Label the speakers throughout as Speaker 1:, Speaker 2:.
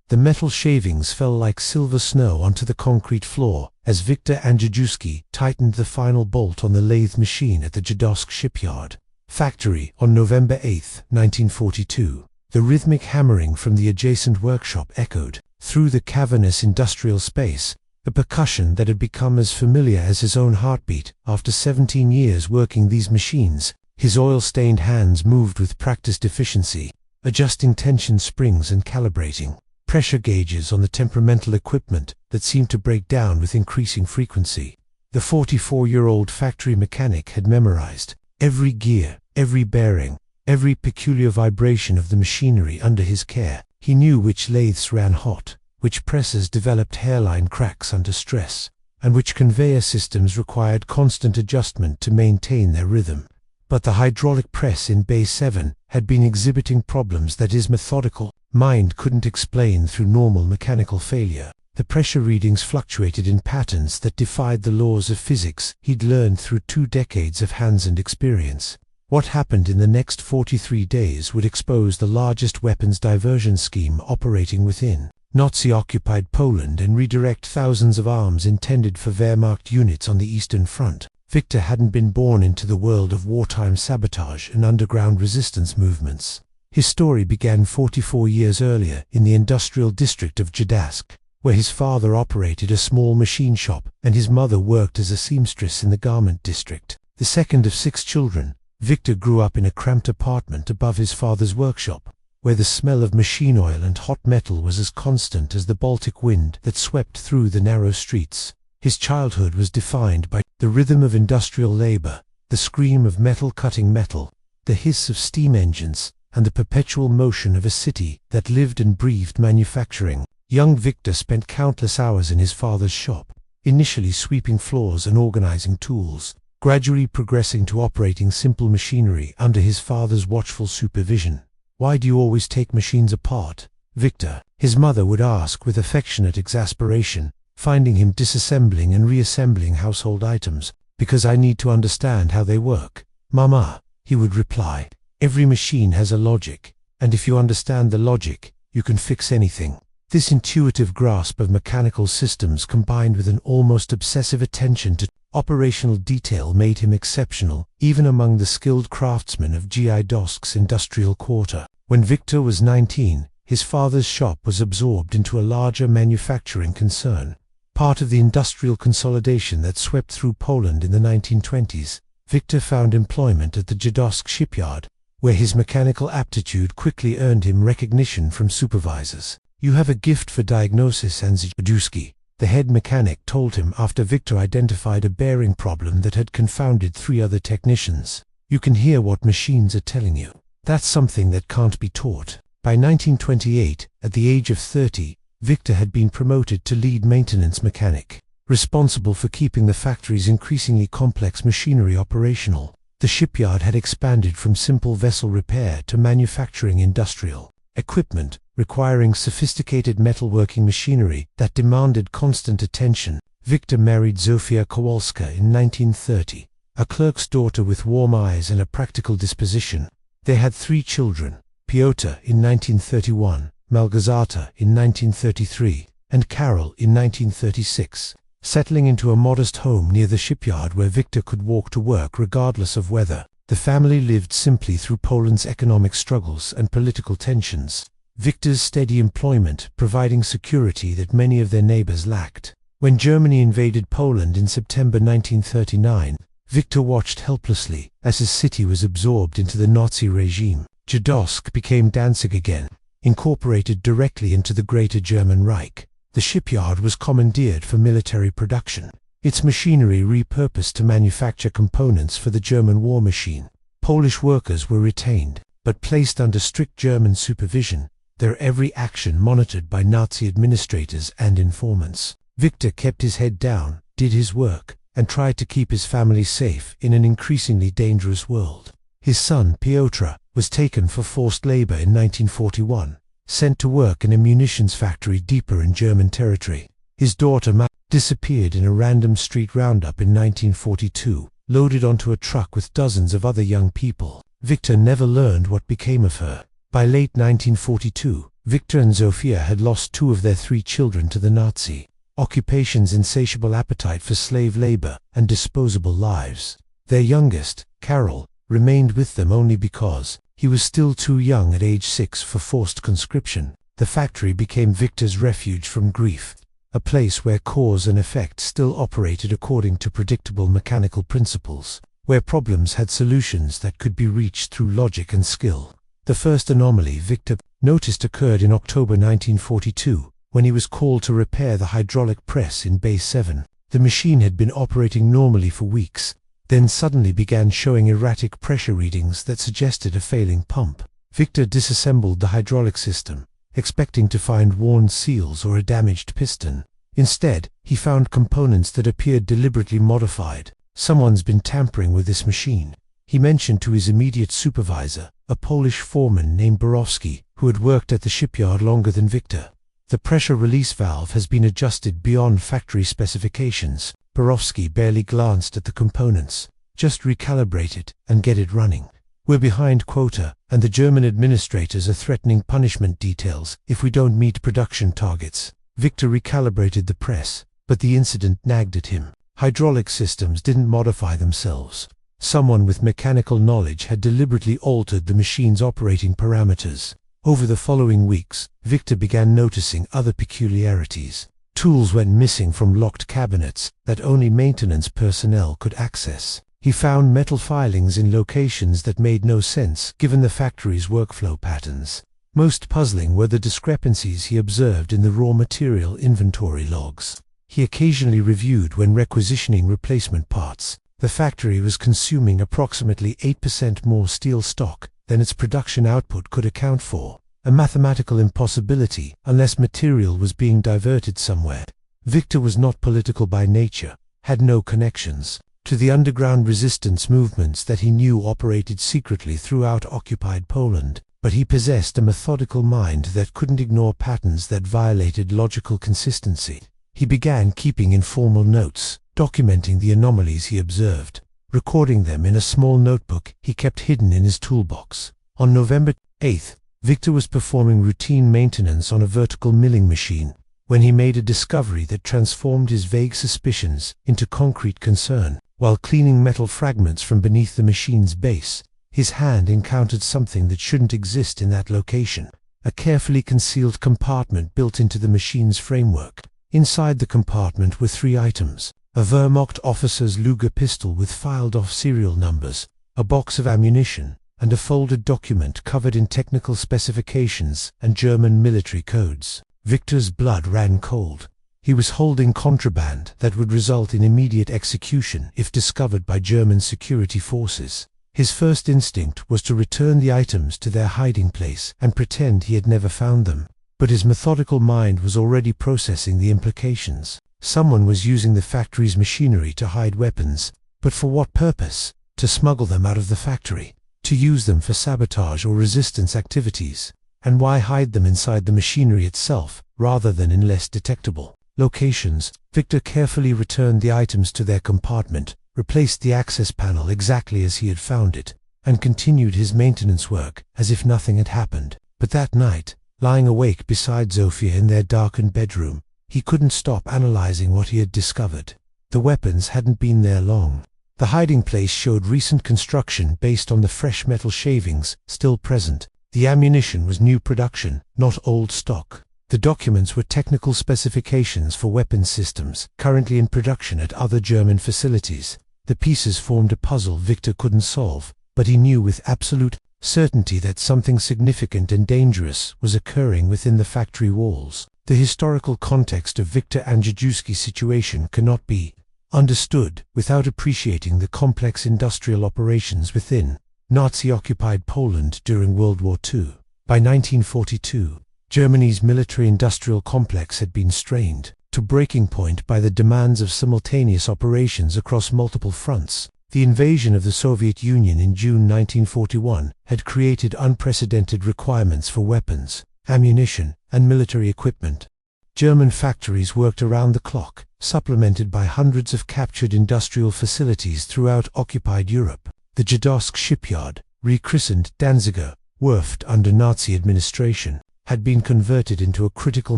Speaker 1: The metal shavings fell like silver snow onto the concrete floor as Viktor Andrzejewski tightened the final bolt on the lathe machine at the Jadowsk shipyard factory on November 8, 1942. The rhythmic hammering from the adjacent workshop echoed through the cavernous industrial space, a percussion that had become as familiar as his own heartbeat. After 17 years working these machines, his oil-stained hands moved with practiced efficiency, adjusting tension springs and calibrating pressure gauges on the temperamental equipment that seemed to break down with increasing frequency. The 44-year-old factory mechanic had memorized every gear, every bearing, every peculiar vibration of the machinery under his care. He knew which lathes ran hot, which presses developed hairline cracks under stress, and which conveyor systems required constant adjustment to maintain their rhythm. But the hydraulic press in Bay 7 had been exhibiting problems that his methodical mind couldn't explain through normal mechanical failure. The pressure readings fluctuated in patterns that defied the laws of physics he'd learned through 2 decades of hands-on experience. What happened in the next 43 days would expose the largest weapons diversion scheme operating within Nazi-occupied Poland and redirect thousands of arms intended for Wehrmacht units on the Eastern Front. Viktor hadn't been born into the world of wartime sabotage and underground resistance movements. His story began 44 years earlier in the industrial district of Jadowsk, where his father operated a small machine shop and his mother worked as a seamstress in the garment district. The second of 6 children, Viktor grew up in a cramped apartment above his father's workshop, where the smell of machine oil and hot metal was as constant as the Baltic wind that swept through the narrow streets. His childhood was defined by the rhythm of industrial labor, the scream of metal cutting metal, the hiss of steam engines, and the perpetual motion of a city that lived and breathed manufacturing. Young Viktor spent countless hours in his father's shop, initially sweeping floors and organizing tools, gradually progressing to operating simple machinery under his father's watchful supervision. "Why do you always take machines apart, Viktor?" his mother would ask with affectionate exasperation, finding him disassembling and reassembling household items. "Because I need to understand how they work, Mama," he would reply. "Every machine has a logic, and if you understand the logic, you can fix anything." This intuitive grasp of mechanical systems combined with an almost obsessive attention to operational detail made him exceptional, even among the skilled craftsmen of Jadowsk's industrial quarter. When Viktor was 19, his father's shop was absorbed into a larger manufacturing concern. Part of the industrial consolidation that swept through Poland in the 1920s, Viktor found employment at the Jadowsk shipyard, where his mechanical aptitude quickly earned him recognition from supervisors. "You have a gift for diagnosis, Andrzejewski," the head mechanic told him after Viktor identified a bearing problem that had confounded 3 other technicians. "You can hear what machines are telling you. That's something that can't be taught." By 1928, at the age of 30, Viktor had been promoted to lead maintenance mechanic, responsible for keeping the factory's increasingly complex machinery operational. The shipyard had expanded from simple vessel repair to manufacturing industrial equipment, requiring sophisticated metalworking machinery that demanded constant attention. Viktor married Zofia Kowalska in 1930, a clerk's daughter with warm eyes and a practical disposition. They had 3 children, Piotr in 1931, Malgorzata in 1933, and Karol in 1936. Settling into a modest home near the shipyard where Viktor could walk to work regardless of weather, the family lived simply through Poland's economic struggles and political tensions. Viktor's steady employment providing security that many of their neighbors lacked. When Germany invaded Poland in September 1939, Viktor watched helplessly as his city was absorbed into the Nazi regime. Jadowsk became Danzig again, incorporated directly into the Greater German Reich. The shipyard was commandeered for military production, its machinery repurposed to manufacture components for the German war machine. Polish workers were retained, but placed under strict German supervision, their every action monitored by Nazi administrators and informants. Viktor kept his head down, did his work, and tried to keep his family safe in an increasingly dangerous world. His son, Piotr, was taken for forced labor in 1941, sent to work in a munitions factory deeper in German territory. His daughter, Ma, disappeared in a random street roundup in 1942, loaded onto a truck with dozens of other young people. Viktor never learned what became of her. By late 1942, Victor and Zofia had lost 2 of their 3 children to the Nazi occupation's insatiable appetite for slave labor and disposable lives. Their youngest, Carol, remained with them only because he was still too young at age 6 for forced conscription. The factory became Victor's refuge from grief, a place where cause and effect still operated according to predictable mechanical principles, where problems had solutions that could be reached through logic and skill. The first anomaly Victor noticed occurred in October 1942, when he was called to repair the hydraulic press in Bay 7. The machine had been operating normally for weeks, then suddenly began showing erratic pressure readings that suggested a failing pump. Victor disassembled the hydraulic system, expecting to find worn seals or a damaged piston. Instead, he found components that appeared deliberately modified. "Someone's been tampering with this machine," he mentioned to his immediate supervisor, a Polish foreman named Borowski, who had worked at the shipyard longer than Victor. "The pressure release valve has been adjusted beyond factory specifications." Borowski barely glanced at the components. "Just recalibrate it and get it running. We're behind quota, and the German administrators are threatening punishment details if we don't meet production targets." Victor recalibrated the press, but the incident nagged at him. Hydraulic systems didn't modify themselves. Someone with mechanical knowledge had deliberately altered the machine's operating parameters. Over the following weeks, Victor began noticing other peculiarities. Tools went missing from locked cabinets that only maintenance personnel could access. He found metal filings in locations that made no sense given the factory's workflow patterns. Most puzzling were the discrepancies he observed in the raw material inventory logs. He occasionally reviewed when requisitioning replacement parts. The factory was consuming approximately 8% more steel stock than its production output could account for, a mathematical impossibility unless material was being diverted somewhere. Victor was not political by nature, had no connections to the underground resistance movements that he knew operated secretly throughout occupied Poland, but he possessed a methodical mind that couldn't ignore patterns that violated logical consistency. He began keeping informal notes, documenting the anomalies he observed, recording them in a small notebook he kept hidden in his toolbox. On November 8th, Victor was performing routine maintenance on a vertical milling machine when he made a discovery that transformed his vague suspicions into concrete concern. While cleaning metal fragments from beneath the machine's base, his hand encountered something that shouldn't exist in that location: a carefully concealed compartment built into the machine's framework. Inside the compartment were 3 items: a Wehrmacht officer's Luger pistol with filed-off serial numbers, a box of ammunition, and a folded document covered in technical specifications and German military codes. Victor's blood ran cold. He was holding contraband that would result in immediate execution if discovered by German security forces. His first instinct was to return the items to their hiding place and pretend he had never found them. But his methodical mind was already processing the implications. Someone was using the factory's machinery to hide weapons, but for what purpose? To smuggle them out of the factory, to use them for sabotage or resistance activities. And why hide them inside the machinery itself, rather than in less detectable locations? Victor carefully returned the items to their compartment, replaced the access panel exactly as he had found it, and continued his maintenance work as if nothing had happened. But that night, lying awake beside Zofia in their darkened bedroom, he couldn't stop analyzing what he had discovered. The weapons hadn't been there long. The hiding place showed recent construction based on the fresh metal shavings still present. The ammunition was new production, not old stock. The documents were technical specifications for weapons systems currently in production at other German facilities. The pieces formed a puzzle Victor couldn't solve, but he knew with absolute certainty that something significant and dangerous was occurring within the factory walls. The historical context of Victor Andrzejewski's situation cannot be understood without appreciating the complex industrial operations within Nazi-occupied Poland during World War II. By 1942, Germany's military-industrial complex had been strained to breaking point by the demands of simultaneous operations across multiple fronts. The invasion of the Soviet Union in June 1941 had created unprecedented requirements for weapons, ammunition, and military equipment. German factories worked around the clock, supplemented by hundreds of captured industrial facilities throughout occupied Europe. The Jadowsk shipyard, rechristened Danziger Werft under Nazi administration, had been converted into a critical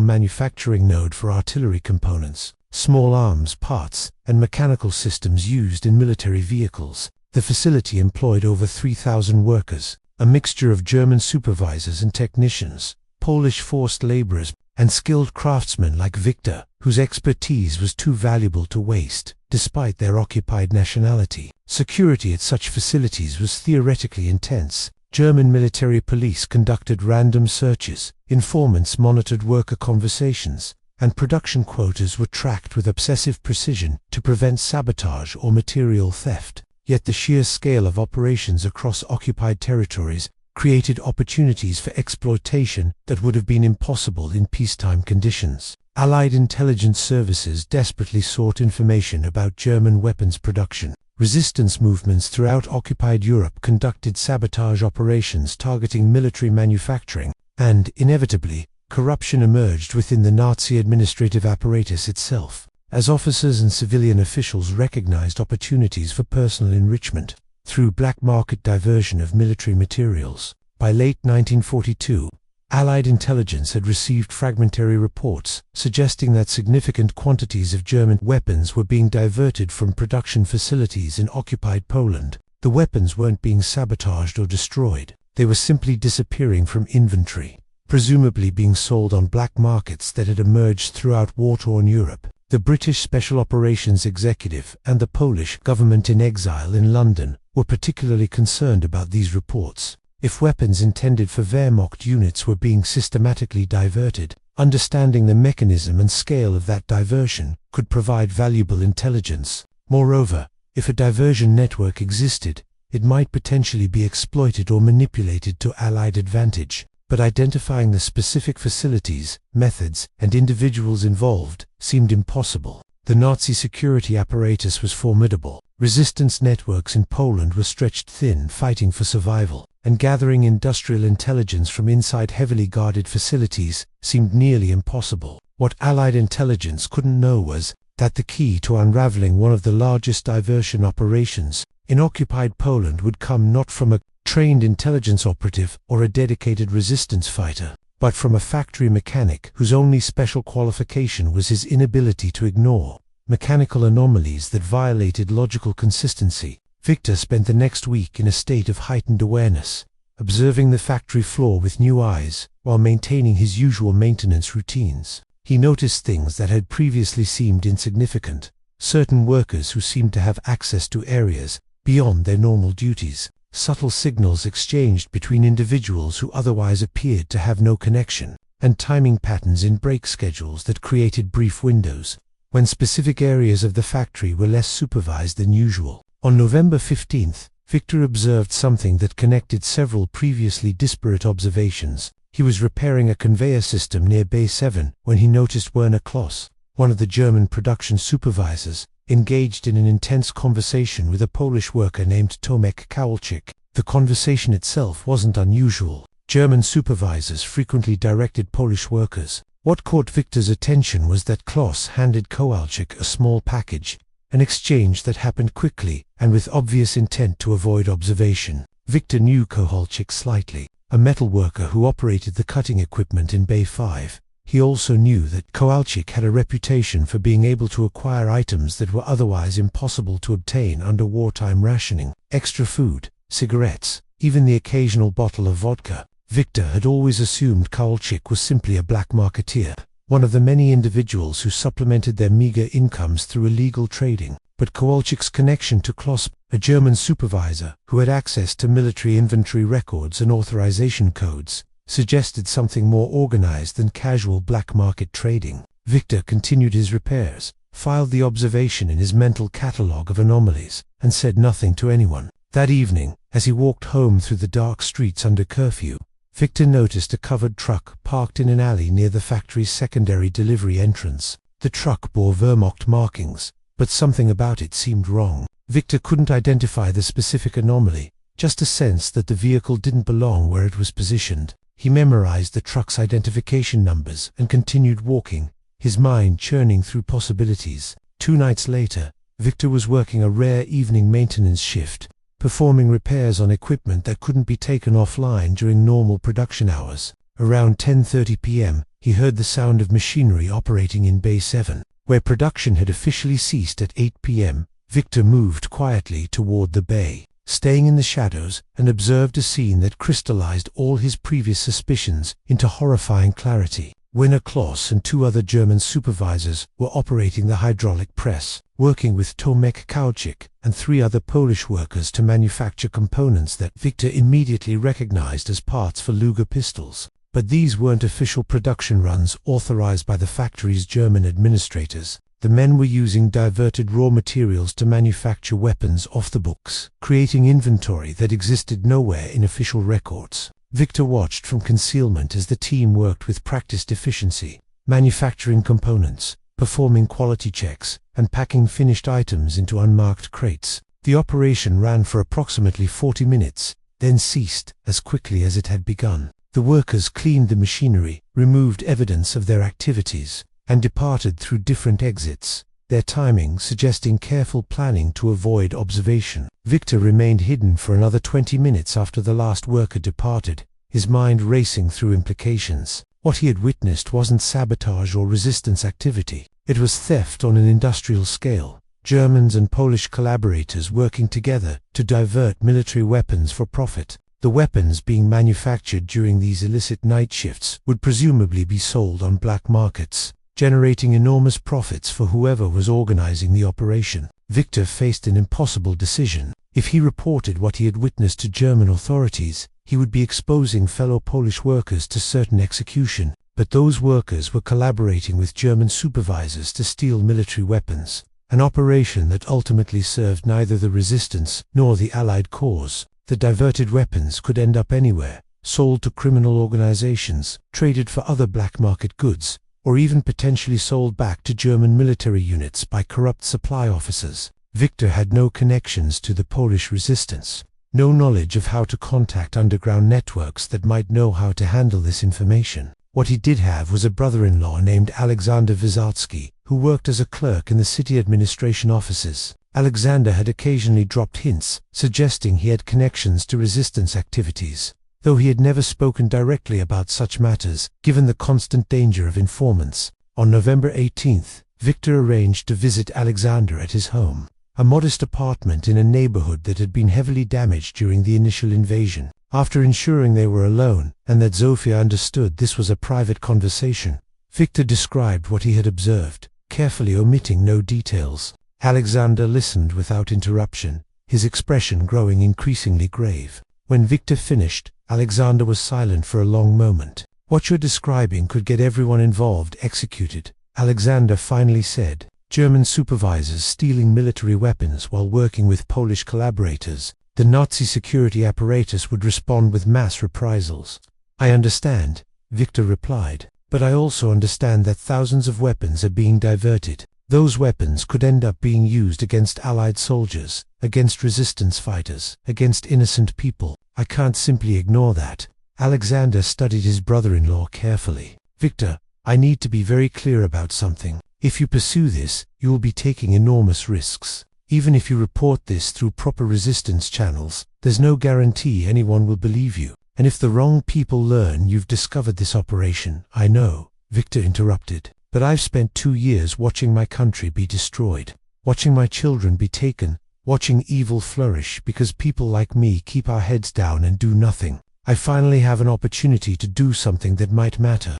Speaker 1: manufacturing node for artillery components, small arms parts, and mechanical systems used in military vehicles. The facility employed over 3,000 workers, a mixture of German supervisors and technicians, Polish forced laborers, and skilled craftsmen like Victor, whose expertise was too valuable to waste, despite their occupied nationality. Security at such facilities was theoretically intense. German military police conducted random searches, informants monitored worker conversations, and production quotas were tracked with obsessive precision to prevent sabotage or material theft. Yet the sheer scale of operations across occupied territories created opportunities for exploitation that would have been impossible in peacetime conditions. Allied intelligence services desperately sought information about German weapons production. Resistance movements throughout occupied Europe conducted sabotage operations targeting military manufacturing, and, inevitably, corruption emerged within the Nazi administrative apparatus itself, as officers and civilian officials recognized opportunities for personal enrichment through black market diversion of military materials. By late 1942, Allied intelligence had received fragmentary reports suggesting that significant quantities of German weapons were being diverted from production facilities in occupied Poland. The weapons weren't being sabotaged or destroyed, they were simply disappearing from inventory, presumably being sold on black markets that had emerged throughout war-torn Europe. The British Special Operations Executive and the Polish government in exile in London were particularly concerned about these reports. If weapons intended for Wehrmacht units were being systematically diverted, understanding the mechanism and scale of that diversion could provide valuable intelligence. Moreover, if a diversion network existed, it might potentially be exploited or manipulated to Allied advantage. But identifying the specific facilities, methods, and individuals involved seemed impossible. The Nazi security apparatus was formidable. Resistance networks in Poland were stretched thin fighting for survival, and gathering industrial intelligence from inside heavily guarded facilities seemed nearly impossible. What Allied intelligence couldn't know was that the key to unraveling one of the largest diversion operations in occupied Poland would come not from a trained intelligence operative or a dedicated resistance fighter, but from a factory mechanic whose only special qualification was his inability to ignore mechanical anomalies that violated logical consistency. Victor spent the next week in a state of heightened awareness, observing the factory floor with new eyes while maintaining his usual maintenance routines. He noticed things that had previously seemed insignificant, certain workers who seemed to have access to areas beyond their normal duties, subtle signals exchanged between individuals who otherwise appeared to have no connection, and timing patterns in break schedules that created brief windows when specific areas of the factory were less supervised than usual. On November 15th, Victor observed something that connected several previously disparate observations. He was repairing a conveyor system near Bay 7 when he noticed Werner Kloss, one of the German production supervisors, engaged in an intense conversation with a Polish worker named Tomek Kowalczyk. The conversation itself wasn't unusual. German supervisors frequently directed Polish workers. What caught Victor's attention was that Kloss handed Kowalczyk a small package, an exchange that happened quickly and with obvious intent to avoid observation. Victor knew Kowalczyk slightly, a metal worker who operated the cutting equipment in Bay 5. He also knew that Kowalczyk had a reputation for being able to acquire items that were otherwise impossible to obtain under wartime rationing: extra food, cigarettes, even the occasional bottle of vodka. Victor had always assumed Kowalczyk was simply a black marketeer, one of the many individuals who supplemented their meager incomes through illegal trading. But Kowalczyk's connection to Kloss, a German supervisor who had access to military inventory records and authorization codes, suggested something more organized than casual black market trading. Victor continued his repairs, filed the observation in his mental catalogue of anomalies, and said nothing to anyone. That evening, as he walked home through the dark streets under curfew, Victor noticed a covered truck parked in an alley near the factory's secondary delivery entrance. The truck bore Wehrmacht markings, but something about it seemed wrong. Victor couldn't identify the specific anomaly, just a sense that the vehicle didn't belong where it was positioned. He memorized the truck's identification numbers and continued walking, his mind churning through possibilities. 2 nights later, Victor was working a rare evening maintenance shift, performing repairs on equipment that couldn't be taken offline during normal production hours. Around 10:30 p.m., he heard the sound of machinery operating in Bay 7. Where production had officially ceased at 8 p.m., Victor moved quietly toward the bay, staying in the shadows, and observed a scene that crystallized all his previous suspicions into horrifying clarity. Werner Kloss and 2 other German supervisors were operating the hydraulic press, working with Tomek Kauczyk and 3 other Polish workers to manufacture components that Victor immediately recognized as parts for Luger pistols. But these weren't official production runs authorized by the factory's German administrators. The men were using diverted raw materials to manufacture weapons off the books, creating inventory that existed nowhere in official records. Victor watched from concealment as the team worked with practiced efficiency, manufacturing components, performing quality checks, and packing finished items into unmarked crates. The operation ran for approximately 40 minutes, then ceased as quickly as it had begun. The workers cleaned the machinery, removed evidence of their activities, and departed through different exits, their timing suggesting careful planning to avoid observation. Victor remained hidden for another 20 minutes after the last worker departed, his mind racing through implications. What he had witnessed wasn't sabotage or resistance activity. It was theft on an industrial scale. Germans and Polish collaborators working together to divert military weapons for profit. The weapons being manufactured during these illicit night shifts would presumably be sold on black markets, generating enormous profits for whoever was organizing the operation. Victor faced an impossible decision. If he reported what he had witnessed to German authorities, he would be exposing fellow Polish workers to certain execution. But those workers were collaborating with German supervisors to steal military weapons, an operation that ultimately served neither the resistance nor the Allied cause. The diverted weapons could end up anywhere, sold to criminal organizations, traded for other black market goods, or even potentially sold back to German military units by corrupt supply officers. Victor had no connections to the Polish resistance, no knowledge of how to contact underground networks that might know how to handle this information. What he did have was a brother-in-law named Alexander Wyszynski, who worked as a clerk in the city administration offices. Alexander had occasionally dropped hints, suggesting he had connections to resistance activities, though he had never spoken directly about such matters, given the constant danger of informants. On November 18th, Victor arranged to visit Alexander at his home, a modest apartment in a neighborhood that had been heavily damaged during the initial invasion. After ensuring they were alone, and that Zofia understood this was a private conversation, Victor described what he had observed, carefully omitting no details. Alexander listened without interruption, his expression growing increasingly grave. When Victor finished, Alexander was silent for a long moment. "What you're describing could get everyone involved executed," Alexander finally said. "German supervisors stealing military weapons while working with Polish collaborators. The Nazi security apparatus would respond with mass reprisals." "I understand," Victor replied, "but I also understand that thousands of weapons are being diverted. Those weapons could end up being used against Allied soldiers, against resistance fighters, against innocent people. I can't simply ignore that." Alexander studied his brother-in-law carefully. "Victor, I need to be very clear about something. If you pursue this, you will be taking enormous risks. Even if you report this through proper resistance channels, there's no guarantee anyone will believe you. And if the wrong people learn you've discovered this operation..." "I know," Victor interrupted, "but I've spent 2 years watching my country be destroyed, watching my children be taken, watching evil flourish because people like me keep our heads down and do nothing. I finally have an opportunity to do something that might matter.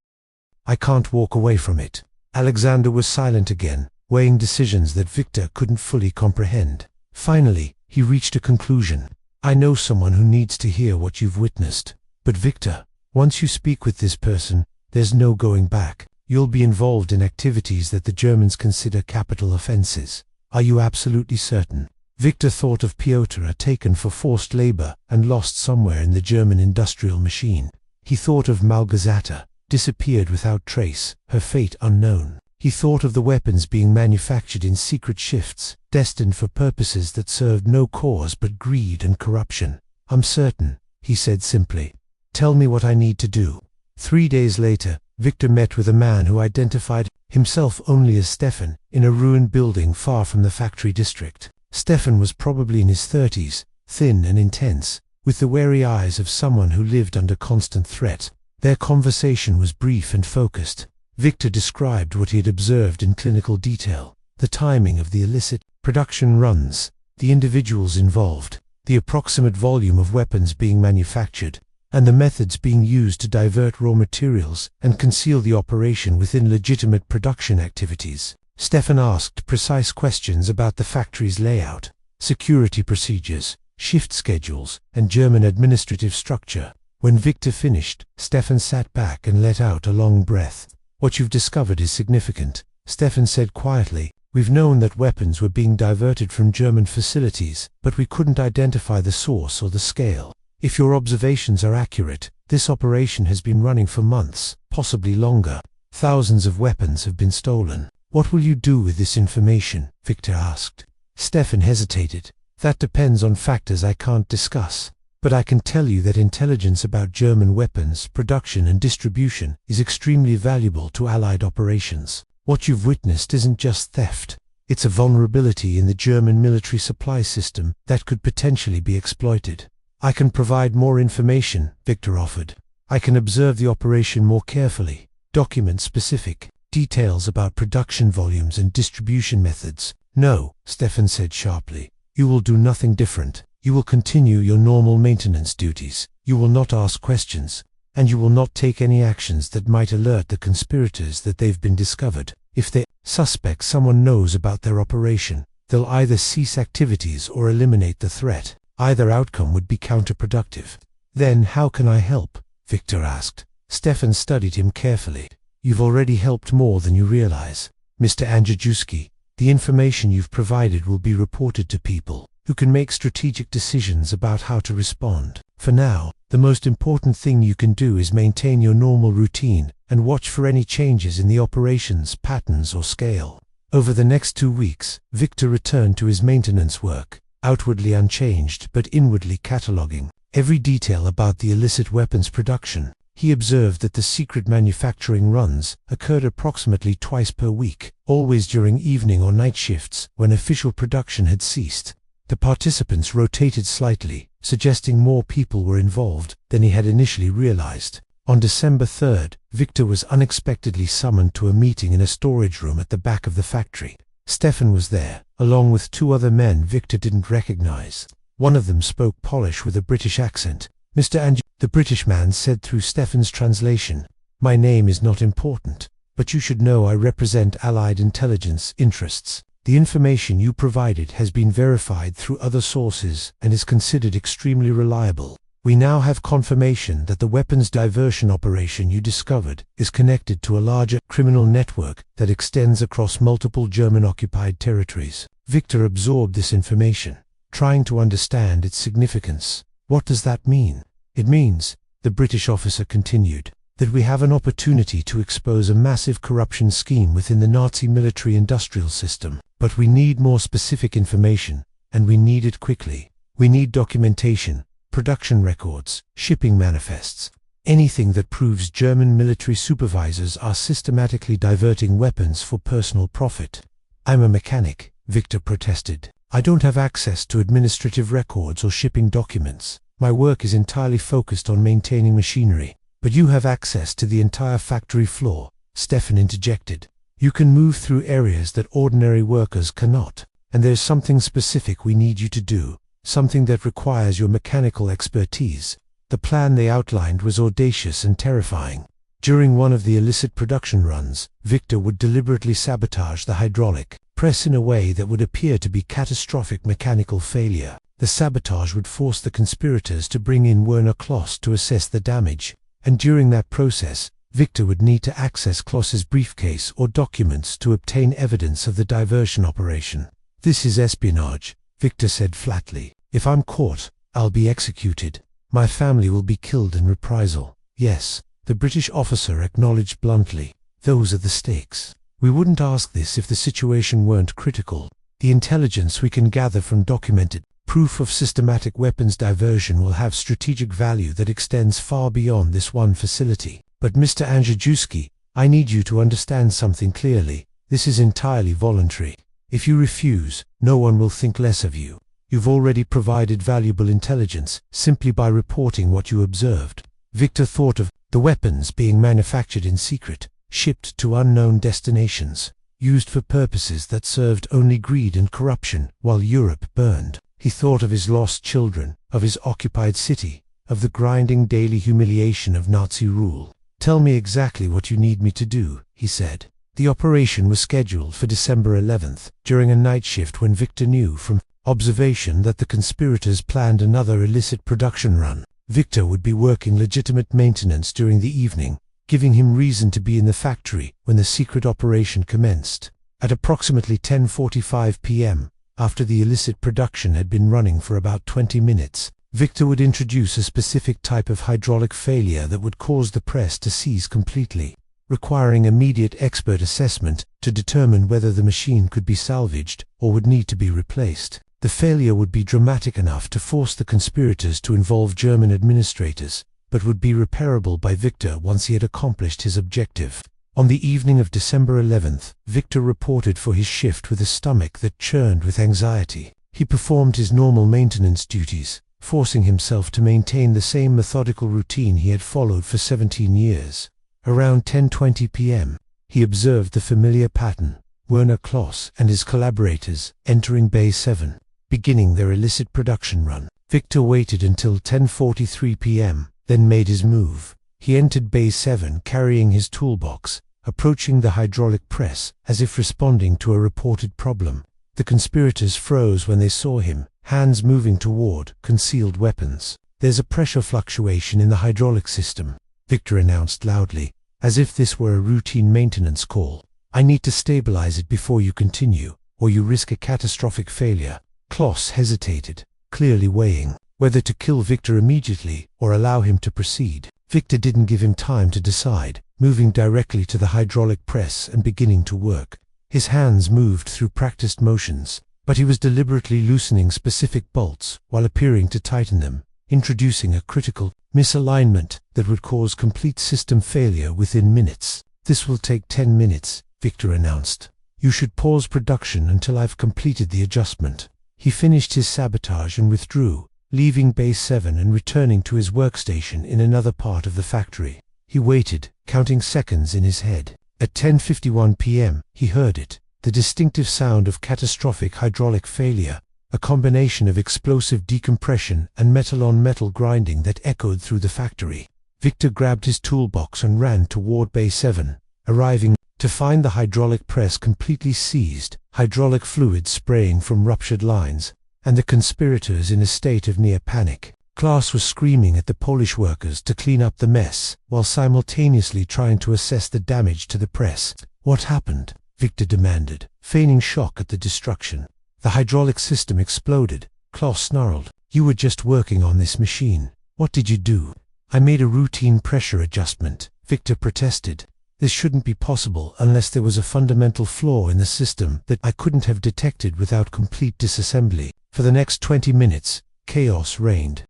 Speaker 1: I can't walk away from it." Alexander was silent again, weighing decisions that Victor couldn't fully comprehend. Finally, he reached a conclusion. "I know someone who needs to hear what you've witnessed. But Victor, once you speak with this person, there's no going back. You'll be involved in activities that the Germans consider capital offenses. Are you absolutely certain?" Victor thought of Piotr, taken for forced labor and lost somewhere in the German industrial machine. He thought of Malgorzata, disappeared without trace, her fate unknown. He thought of the weapons being manufactured in secret shifts, destined for purposes that served no cause but greed and corruption. "I'm certain," he said simply. "Tell me what I need to do." 3 days later, Victor met with a man who identified himself only as Stefan in a ruined building far from the factory district. Stefan was probably in his 30s, thin and intense, with the wary eyes of someone who lived under constant threat. Their conversation was brief and focused. Victor described what he had observed in clinical detail: the timing of the illicit production runs, the individuals involved, the approximate volume of weapons being manufactured, and the methods being used to divert raw materials and conceal the operation within legitimate production activities. Stefan asked precise questions about the factory's layout, security procedures, shift schedules, and German administrative structure. When Victor finished, Stefan sat back and let out a long breath. "What you've discovered is significant," Stefan said quietly. "We've known that weapons were being diverted from German facilities, but we couldn't identify the source or the scale. If your observations are accurate, this operation has been running for months, possibly longer. Thousands of weapons have been stolen. What will you do with this information?" Victor asked. Stefan hesitated. "That depends on factors I can't discuss. But I can tell you that intelligence about German weapons production and distribution is extremely valuable to Allied operations. What you've witnessed isn't just theft. It's a vulnerability in the German military supply system that could potentially be exploited." "I can provide more information," Victor offered. "I can observe the operation more carefully, document specific details about production volumes and distribution methods." "No," Stefan said sharply. "You will do nothing different. You will continue your normal maintenance duties. You will not ask questions, and you will not take any actions that might alert the conspirators that they've been discovered. If they suspect someone knows about their operation, they'll either cease activities or eliminate the threat. Either outcome would be counterproductive." "Then how can I help?" Victor asked. Stefan studied him carefully. "You've already helped more than you realize, Mr. Andrzejewski. The information you've provided will be reported to people who can make strategic decisions about how to respond. For now, the most important thing you can do is maintain your normal routine and watch for any changes in the operations patterns or scale." Over the next 2 weeks, Victor returned to his maintenance work, outwardly unchanged but inwardly cataloguing every detail about the illicit weapons production. He observed that the secret manufacturing runs occurred approximately twice per week, always during evening or night shifts when official production had ceased. The participants rotated slightly, suggesting more people were involved than he had initially realized. On December 3rd, Victor was unexpectedly summoned to a meeting in a storage room at the back of the factory. Stefan was there, along with 2 other men Victor didn't recognize. One of them spoke Polish with a British accent. "Mr. the British man said through Stefan's translation, "My name is not important, but you should know I represent Allied intelligence interests. The information you provided has been verified through other sources and is considered extremely reliable. We now have confirmation that the weapons diversion operation you discovered is connected to a larger criminal network that extends across multiple German-occupied territories." Victor absorbed this information, trying to understand its significance. "What does that mean?" "It means," the British officer continued, "that we have an opportunity to expose a massive corruption scheme within the Nazi military-industrial system. But we need more specific information, and we need it quickly. We need documentation, production records, shipping manifests, anything that proves German military supervisors are systematically diverting weapons for personal profit." "I'm a mechanic," Victor protested. "I don't have access to administrative records or shipping documents. My work is entirely focused on maintaining machinery." "But you have access to the entire factory floor," Stefan interjected. "You can move through areas that ordinary workers cannot. And there's something specific we need you to do, something that requires your mechanical expertise." The plan they outlined was audacious and terrifying. During one of the illicit production runs, Victor would deliberately sabotage the hydraulic press in a way that would appear to be catastrophic mechanical failure. The sabotage would force the conspirators to bring in Werner Kloss to assess the damage, and during that process, Victor would need to access Kloss's briefcase or documents to obtain evidence of the diversion operation. "This is espionage," Victor said flatly. "If I'm caught, I'll be executed. My family will be killed in reprisal." "Yes," the British officer acknowledged bluntly. "Those are the stakes. We wouldn't ask this if the situation weren't critical. The intelligence we can gather from documented proof of systematic weapons diversion will have strategic value that extends far beyond this one facility. But Mr. Andrzejewski, I need you to understand something clearly. This is entirely voluntary. If you refuse, no one will think less of you. You've already provided valuable intelligence simply by reporting what you observed." Victor thought of the weapons being manufactured in secret, shipped to unknown destinations, used for purposes that served only greed and corruption while Europe burned. He thought of his lost children, of his occupied city, of the grinding daily humiliation of Nazi rule. "Tell me exactly what you need me to do," he said. The operation was scheduled for December 11th, during a night shift when Victor knew from observation that the conspirators planned another illicit production run. Victor would be working legitimate maintenance during the evening, giving him reason to be in the factory when the secret operation commenced. At approximately 10:45 p.m., after the illicit production had been running for about 20 minutes, Victor would introduce a specific type of hydraulic failure that would cause the press to seize completely, requiring immediate expert assessment to determine whether the machine could be salvaged or would need to be replaced. The failure would be dramatic enough to force the conspirators to involve German administrators, but would be repairable by Victor once he had accomplished his objective. On the evening of December 11th, Victor reported for his shift with a stomach that churned with anxiety. He performed his normal maintenance duties, forcing himself to maintain the same methodical routine he had followed for 17 years. Around 10:20 p.m., he observed the familiar pattern: Werner Kloss and his collaborators entering Bay 7, beginning their illicit production run. Victor waited until 10:43 p.m., then made his move. He entered Bay 7 carrying his toolbox, approaching the hydraulic press as if responding to a reported problem. The conspirators froze when they saw him, hands moving toward concealed weapons. "There's a pressure fluctuation in the hydraulic system," Victor announced loudly, as if this were a routine maintenance call. "I need to stabilize it before you continue, or you risk a catastrophic failure." Kloss hesitated, clearly weighing whether to kill Victor immediately or allow him to proceed. Victor didn't give him time to decide, moving directly to the hydraulic press and beginning to work. His hands moved through practiced motions, but he was deliberately loosening specific bolts while appearing to tighten them, introducing a critical misalignment that would cause complete system failure within minutes. "This will take 10 minutes, Victor announced. "You should pause production until I've completed the adjustment." He finished his sabotage and withdrew, leaving Bay 7 and returning to his workstation in another part of the factory. He waited, counting seconds in his head. At 10:51 p.m., he heard it, the distinctive sound of catastrophic hydraulic failure, a combination of explosive decompression and metal-on-metal grinding that echoed through the factory. Victor grabbed his toolbox and ran toward Bay 7, arriving to find the hydraulic press completely seized, hydraulic fluid spraying from ruptured lines, and the conspirators in a state of near panic. Klaus was screaming at the Polish workers to clean up the mess, while simultaneously trying to assess the damage to the press. "What happened?" Victor demanded, feigning shock at the destruction. "The hydraulic system exploded," Klaus snarled. "You were just working on this machine. What did you do?" "I made a routine pressure adjustment," Victor protested. "This shouldn't be possible unless there was a fundamental flaw in the system that I couldn't have detected without complete disassembly." For the next 20 minutes, chaos reigned.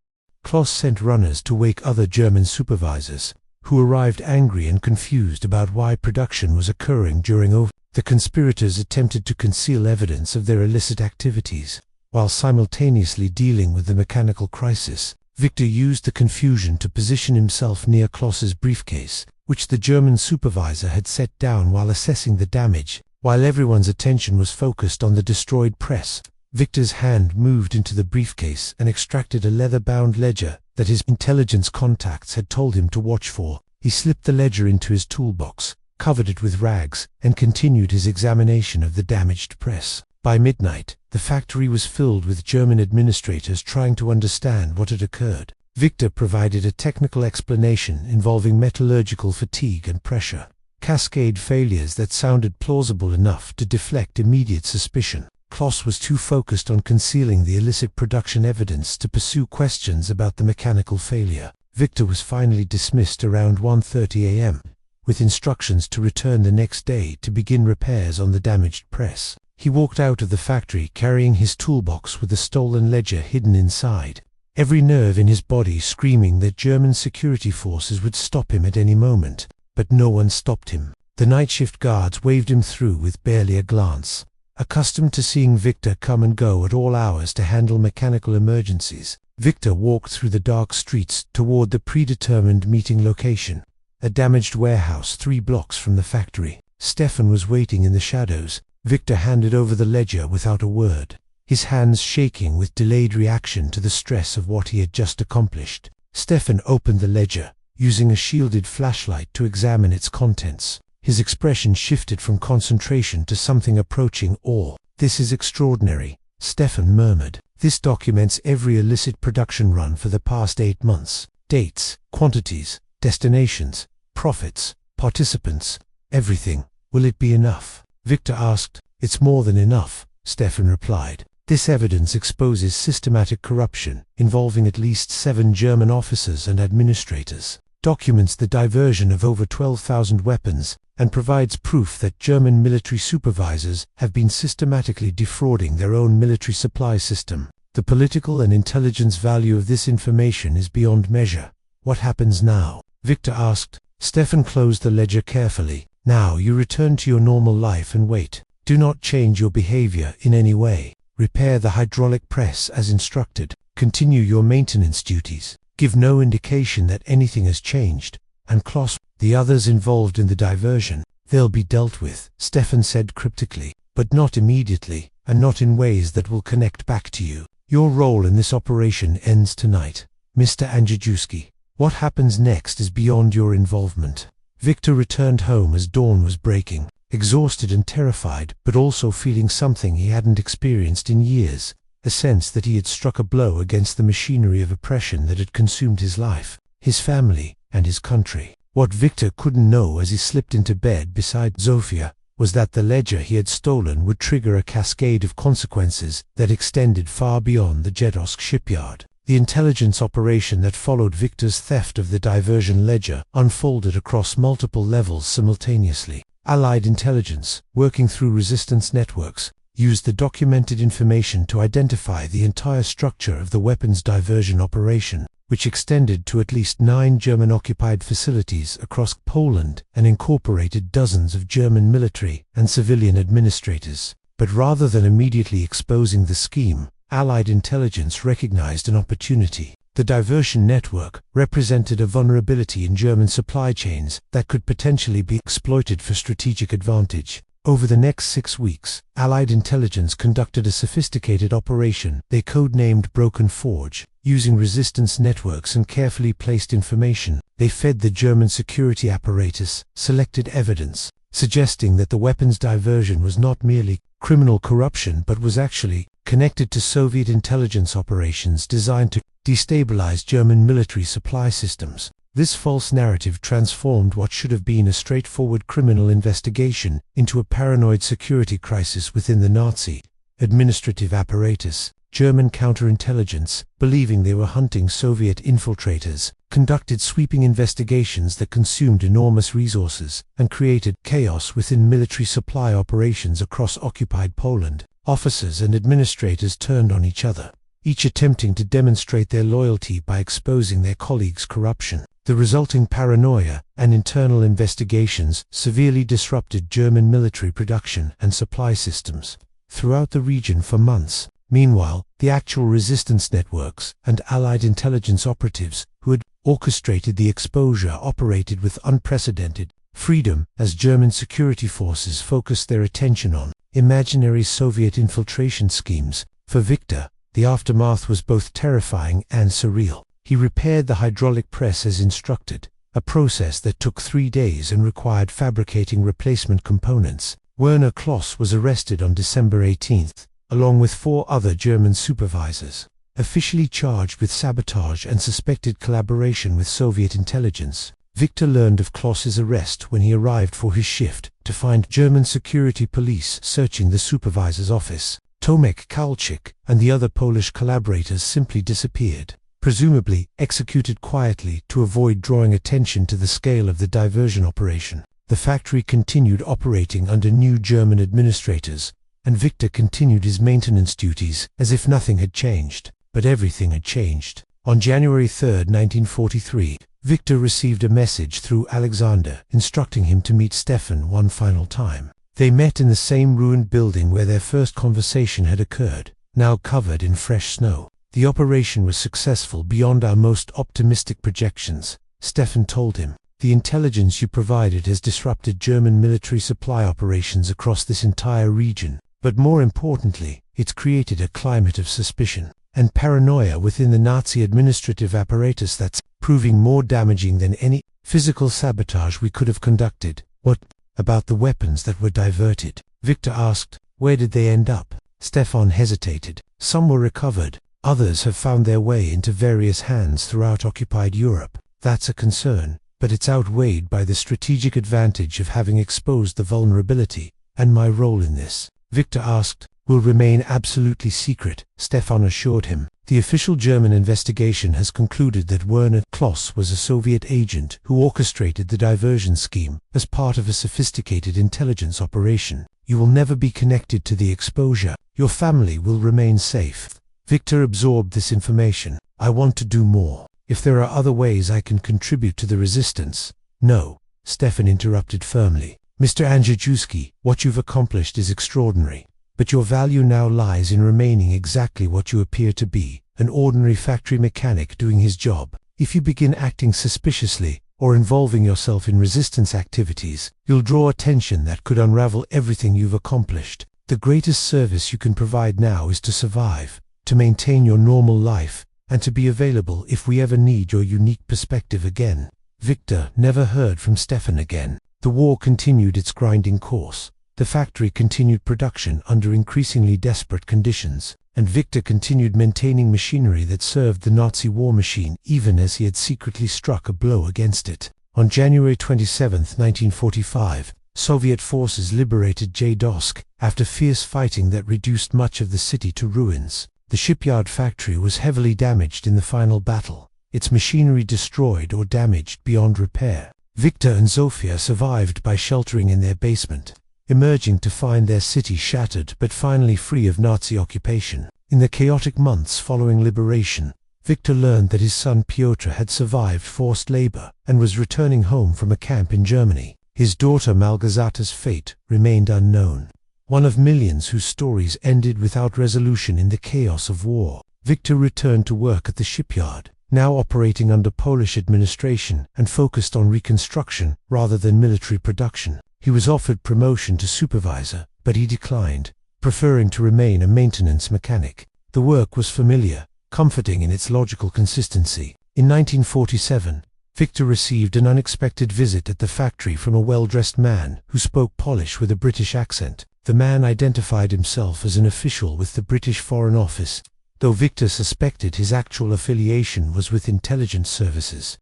Speaker 1: Kloss sent runners to wake other German supervisors, who arrived angry and confused about why production was occurring during over. The conspirators attempted to conceal evidence of their illicit activities, while simultaneously dealing with the mechanical crisis. Victor used the confusion to position himself near Kloss's briefcase, which the German supervisor had set down while assessing the damage, while everyone's attention was focused on the destroyed press. Victor's hand moved into the briefcase and extracted a leather-bound ledger that his intelligence contacts had told him to watch for. He slipped the ledger into his toolbox, covered it with rags, and continued his examination of the damaged press. By midnight, the factory was filled with German administrators trying to understand what had occurred. Victor provided a technical explanation involving metallurgical fatigue and pressure, cascade failures that sounded plausible enough to deflect immediate suspicion. Kloss was too focused on concealing the illicit production evidence to pursue questions about the mechanical failure. Victor was finally dismissed around 1:30 a.m., with instructions to return the next day to begin repairs on the damaged press. He walked out of the factory carrying his toolbox with the stolen ledger hidden inside, every nerve in his body screaming that German security forces would stop him at any moment, but no one stopped him. The night shift guards waved him through with barely a glance. Accustomed to seeing Victor come and go at all hours to handle mechanical emergencies, Victor walked through the dark streets toward the predetermined meeting location. a damaged warehouse 3 blocks from the factory. Stefan was waiting in the shadows. Victor handed over the ledger without a word, his hands shaking with delayed reaction to the stress of what he had just accomplished. Stefan opened the ledger, using a shielded flashlight to examine its contents. His expression shifted from concentration to something approaching awe. "This is extraordinary," Stefan murmured. "This documents every illicit production run for the past 8 months. Dates, quantities, destinations, profits, participants, everything. Will it be enough?" Victor asked. "It's more than enough," Stefan replied. "This evidence exposes systematic corruption involving at least 7 German officers and administrators, documents the diversion of over 12,000 weapons, and provides proof that German military supervisors have been systematically defrauding their own military supply system. The political and intelligence value of this information is beyond measure." "What happens now?" Victor asked. Stefan closed the ledger carefully. "Now you return to your normal life and wait. Do not change your behavior in any way. Repair the hydraulic press as instructed. Continue your maintenance duties. Give no indication that anything has changed. And Klaus, the others involved in the diversion, they'll be dealt with," Stefan said cryptically, "but not immediately, and not in ways that will connect back to you. Your role in this operation ends tonight, Mr. Andrzejewski. What happens next is beyond your involvement." Victor returned home as dawn was breaking, exhausted and terrified, but also feeling something he hadn't experienced in years, a sense that he had struck a blow against the machinery of oppression that had consumed his life, his family, and his country. What Victor couldn't know as he slipped into bed beside Zofia was that the ledger he had stolen would trigger a cascade of consequences that extended far beyond the Jedosk shipyard. The intelligence operation that followed Victor's theft of the diversion ledger unfolded across multiple levels simultaneously. Allied intelligence, working through resistance networks, used the documented information to identify the entire structure of the weapons diversion operation, which extended to at least 9 German-occupied facilities across Poland and incorporated dozens of German military and civilian administrators. But rather than immediately exposing the scheme, Allied intelligence recognized an opportunity. The diversion network represented a vulnerability in German supply chains that could potentially be exploited for strategic advantage. Over the next 6 weeks, Allied intelligence conducted a sophisticated operation they codenamed Broken Forge. Using resistance networks and carefully placed information, they fed the German security apparatus selected evidence, suggesting that the weapons diversion was not merely criminal corruption but was actually connected to Soviet intelligence operations designed to destabilize German military supply systems. This false narrative transformed what should have been a straightforward criminal investigation into a paranoid security crisis within the Nazi administrative apparatus. German counterintelligence, believing they were hunting Soviet infiltrators, conducted sweeping investigations that consumed enormous resources and created chaos within military supply operations across occupied Poland. Officers and administrators turned on each other, each attempting to demonstrate their loyalty by exposing their colleagues' corruption. The resulting paranoia and internal investigations severely disrupted German military production and supply systems throughout the region for months. Meanwhile, the actual resistance networks and Allied intelligence operatives who had orchestrated the exposure operated with unprecedented freedom as German security forces focused their attention on imaginary Soviet infiltration schemes. For Victor, the aftermath was both terrifying and surreal. He repaired the hydraulic press as instructed, a process that took 3 days and required fabricating replacement components. Werner Kloss was arrested on December 18th, along with 4 other German supervisors, officially charged with sabotage and suspected collaboration with Soviet intelligence. Victor learned of Kloss's arrest when he arrived for his shift to find German security police searching the supervisor's office. Tomek Kowalczyk and the other Polish collaborators simply disappeared, presumably executed quietly to avoid drawing attention to the scale of the diversion operation. The factory continued operating under new German administrators, and Victor continued his maintenance duties as if nothing had changed. But everything had changed. On January 3, 1943, Victor received a message through Alexander instructing him to meet Stefan one final time. They met in the same ruined building where their first conversation had occurred, now covered in fresh snow. "The operation was successful beyond our most optimistic projections," Stefan told him. The intelligence you provided has disrupted German military supply operations across this entire region, but more importantly, it's created a climate of suspicion and paranoia within the Nazi administrative apparatus that's proving more damaging than any physical sabotage we could have conducted. What about the weapons that were diverted? Victor asked. Where did they end up? Stefan hesitated. Some were recovered. Others have found their way into various hands throughout occupied Europe. That's a concern, but it's outweighed by the strategic advantage of having exposed the vulnerability. And my role in this, Victor asked, will remain absolutely secret, Stefan assured him. The official German investigation has concluded that Werner Kloss was a Soviet agent who orchestrated the diversion scheme as part of a sophisticated intelligence operation. You will never be connected to the exposure. Your family will remain safe. Victor absorbed this information. I want to do more. If there are other ways I can contribute to the resistance. No, Stefan interrupted firmly. Mr. Andrzejewski, what you've accomplished is extraordinary. But your value now lies in remaining exactly what you appear to be, an ordinary factory mechanic doing his job. If you begin acting suspiciously, or involving yourself in resistance activities, you'll draw attention that could unravel everything you've accomplished. The greatest service you can provide now is to survive, to maintain your normal life, and to be available if we ever need your unique perspective again. Victor never heard from Stefan again. The war continued its grinding course. The factory continued production under increasingly desperate conditions, and Victor continued maintaining machinery that served the Nazi war machine even as he had secretly struck a blow against it. On January 27, 1945, Soviet forces liberated Jadovsk after fierce fighting that reduced much of the city to ruins. The shipyard factory was heavily damaged in the final battle, its machinery destroyed or damaged beyond repair. Victor and Zofia survived by sheltering in their basement, emerging to find their city shattered but finally free of Nazi occupation. In the chaotic months following liberation, Victor learned that his son Piotr had survived forced labor and was returning home from a camp in Germany. His daughter Malgozata's fate remained unknown. One of millions whose stories ended without resolution in the chaos of war. Victor returned to work at the shipyard, now operating under Polish administration and focused on reconstruction rather than military production. He was offered promotion to supervisor, but he declined, preferring to remain a maintenance mechanic. The work was familiar, comforting in its logical consistency. In 1947, Victor received an unexpected visit at the factory from a well-dressed man who spoke Polish with a British accent. The man identified himself as an official with the British Foreign Office, though Victor suspected his actual affiliation was with intelligence services.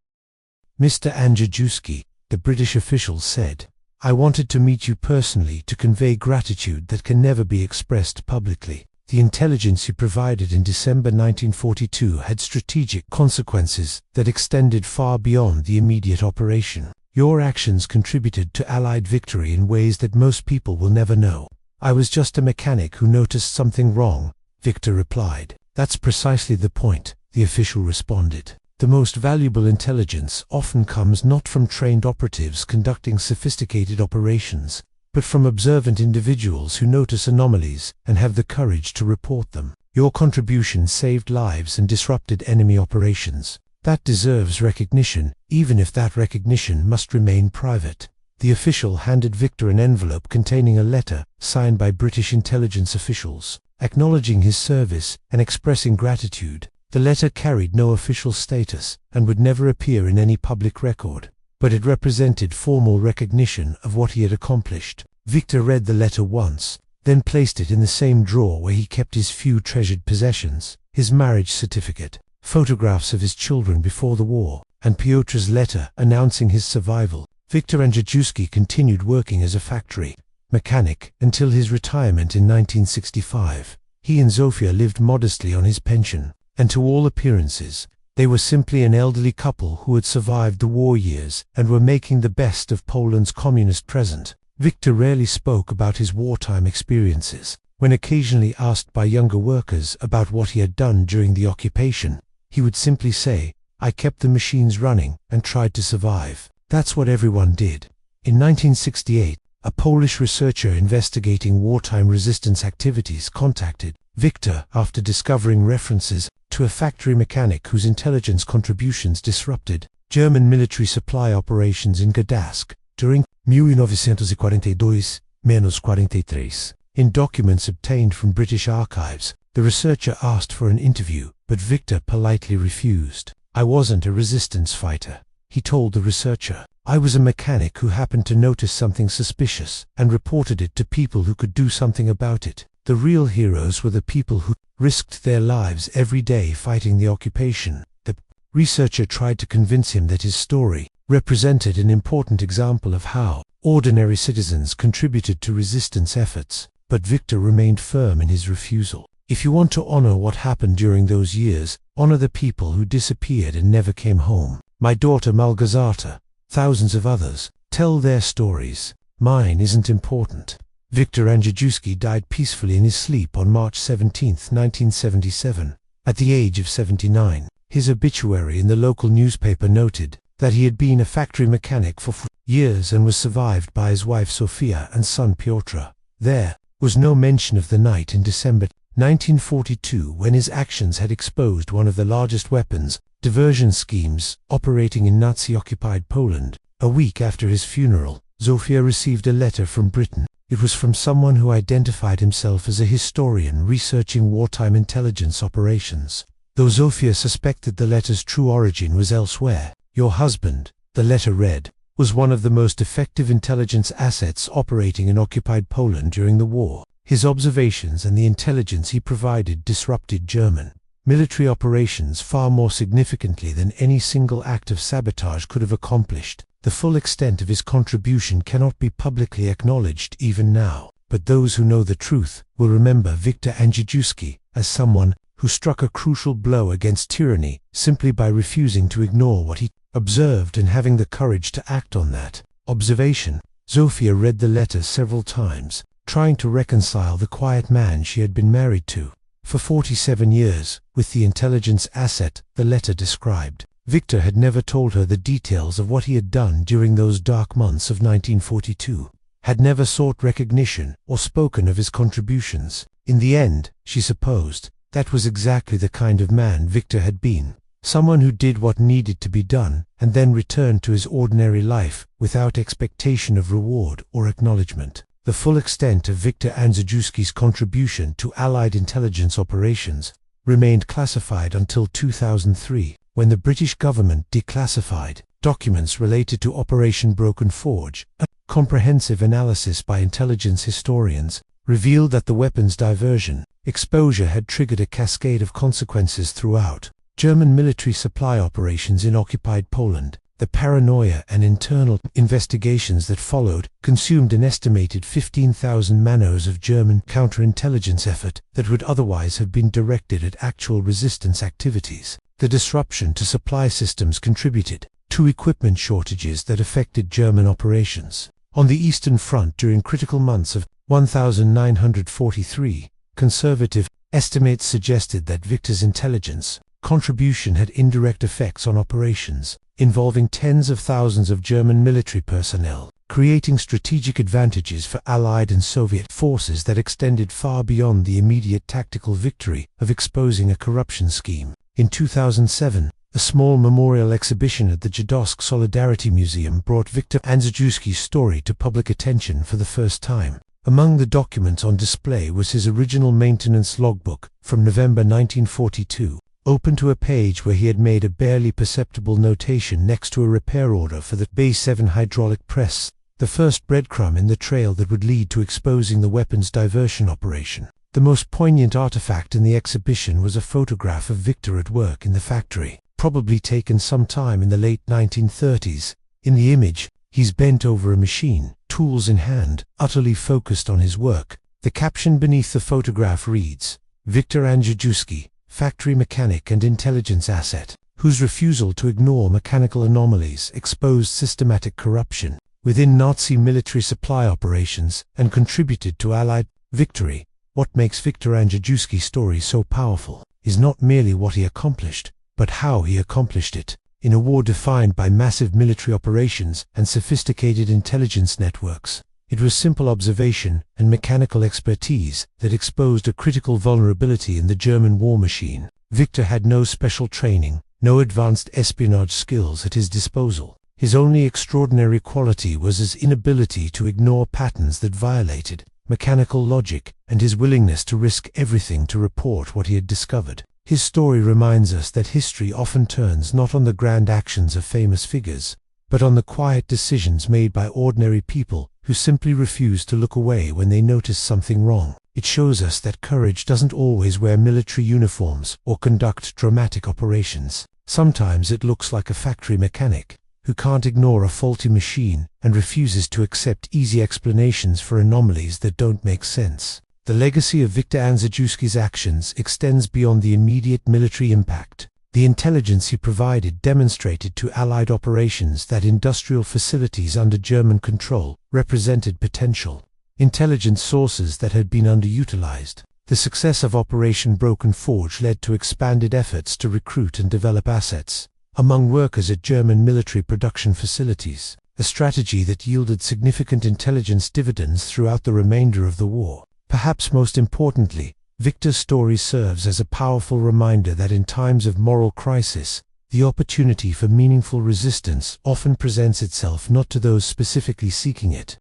Speaker 1: Mr. Andrzejewski, the British official said, I wanted to meet you personally to convey gratitude that can never be expressed publicly. The intelligence you provided in December 1942 had strategic consequences that extended far beyond the immediate operation. Your actions contributed to Allied victory in ways that most people will never know. I was just a mechanic who noticed something wrong, Victor replied. That's precisely the point, the official responded. The most valuable intelligence often comes not from trained operatives conducting sophisticated operations, but from observant individuals who notice anomalies and have the courage to report them. Your contribution saved lives and disrupted enemy operations. That deserves recognition, even if that recognition must remain private. The official handed Victor an envelope containing a letter signed by British intelligence officials, acknowledging his service and expressing gratitude. The letter carried no official status and would never appear in any public record, but it represented formal recognition of what he had accomplished. Victor read the letter once, then placed it in the same drawer where he kept his few treasured possessions, his marriage certificate, photographs of his children before the war, and Piotr's letter announcing his survival. Victor Andrzejewski continued working as a factory mechanic until his retirement in 1965. He and Zofia lived modestly on his pension, and to all appearances, they were simply an elderly couple who had survived the war years and were making the best of Poland's communist present. Victor rarely spoke about his wartime experiences. When occasionally asked by younger workers about what he had done during the occupation, he would simply say, I kept the machines running and tried to survive. That's what everyone did. In 1968, a Polish researcher investigating wartime resistance activities contacted Victor after discovering references to a factory mechanic whose intelligence contributions disrupted German military supply operations in Gdańsk during 1942-43. In documents obtained from British archives, the researcher asked for an interview, but Victor politely refused. "I wasn't a resistance fighter," he told the researcher. "I was a mechanic who happened to notice something suspicious and reported it to people who could do something about it. The real heroes were the people who risked their lives every day fighting the occupation." The researcher tried to convince him that his story represented an important example of how ordinary citizens contributed to resistance efforts, but Victor remained firm in his refusal. "If you want to honor what happened during those years, honor the people who disappeared and never came home. My daughter Malgorzata, thousands of others, tell their stories. Mine isn't important." Victor Andrzejewski died peacefully in his sleep on March 17, 1977, at the age of 79. His obituary in the local newspaper noted that he had been a factory mechanic for 4 years and was survived by his wife Sofia and son Piotr. There was no mention of the night in December 1942 when his actions had exposed one of the largest weapons diversion schemes operating in Nazi-occupied Poland. A week after his funeral, Zofia received a letter from Britain. It was from someone who identified himself as a historian researching wartime intelligence operations. Though Zofia suspected the letter's true origin was elsewhere, "Your husband," the letter read, "was one of the most effective intelligence assets operating in occupied Poland during the war. His observations and the intelligence he provided disrupted German military operations far more significantly than any single act of sabotage could have accomplished. The full extent of his contribution cannot be publicly acknowledged even now, but those who know the truth will remember Victor Andrzejewski as someone who struck a crucial blow against tyranny simply by refusing to ignore what he observed and having the courage to act on that observation." Zofia read the letter several times, trying to reconcile the quiet man she had been married to for 47 years with the intelligence asset the letter described. Victor had never told her the details of what he had done during those dark months of 1942, had never sought recognition or spoken of his contributions. In the end, she supposed, that was exactly the kind of man Victor had been. Someone who did what needed to be done and then returned to his ordinary life without expectation of reward or acknowledgement. The full extent of Victor Andrzejewski's contribution to Allied intelligence operations remained classified until 2003, when the British government declassified documents related to Operation Broken Forge. A comprehensive analysis by intelligence historians revealed that the weapons diversion exposure had triggered a cascade of consequences throughout German military supply operations in occupied Poland. The paranoia and internal investigations that followed consumed an estimated 15,000 man-hours of German counterintelligence effort that would otherwise have been directed at actual resistance activities. The disruption to supply systems contributed to equipment shortages that affected German operations. On the Eastern Front during critical months of 1943, conservative estimates suggested that Victor's intelligence contribution had indirect effects on operations, involving tens of thousands of German military personnel, creating strategic advantages for Allied and Soviet forces that extended far beyond the immediate tactical victory of exposing a corruption scheme. In 2007, a small memorial exhibition at the Gdańsk Solidarity Museum brought Victor Andrzejewski's story to public attention for the first time. Among the documents on display was his original maintenance logbook from November 1942, open to a page where he had made a barely perceptible notation next to a repair order for the B7 hydraulic press, the first breadcrumb in the trail that would lead to exposing the weapons diversion operation. The most poignant artifact in the exhibition was a photograph of Victor at work in the factory, probably taken sometime in the late 1930s. In the image, he's bent over a machine, tools in hand, utterly focused on his work. The caption beneath the photograph reads, "Victor Andrzejewski, factory mechanic and intelligence asset, whose refusal to ignore mechanical anomalies exposed systematic corruption within Nazi military supply operations and contributed to Allied victory." What makes Victor Andrzejewski's story so powerful is not merely what he accomplished, but how he accomplished it. In a war defined by massive military operations and sophisticated intelligence networks, it was simple observation and mechanical expertise that exposed a critical vulnerability in the German war machine. Victor had no special training, no advanced espionage skills at his disposal. His only extraordinary quality was his inability to ignore patterns that violated mechanical logic, and his willingness to risk everything to report what he had discovered. His story reminds us that history often turns not on the grand actions of famous figures, but on the quiet decisions made by ordinary people who simply refuse to look away when they notice something wrong. It shows us that courage doesn't always wear military uniforms or conduct dramatic operations. Sometimes it looks like a factory mechanic who can't ignore a faulty machine and refuses to accept easy explanations for anomalies that don't make sense. The legacy of Viktor Andrzejewski's actions extends beyond the immediate military impact. The intelligence he provided demonstrated to Allied operations that industrial facilities under German control represented potential intelligence sources that had been underutilized. The success of Operation Broken Forge led to expanded efforts to recruit and develop assets among workers at German military production facilities, a strategy that yielded significant intelligence dividends throughout the remainder of the war. Perhaps most importantly, Viktor's story serves as a powerful reminder that in times of moral crisis, the opportunity for meaningful resistance often presents itself not to those specifically seeking it,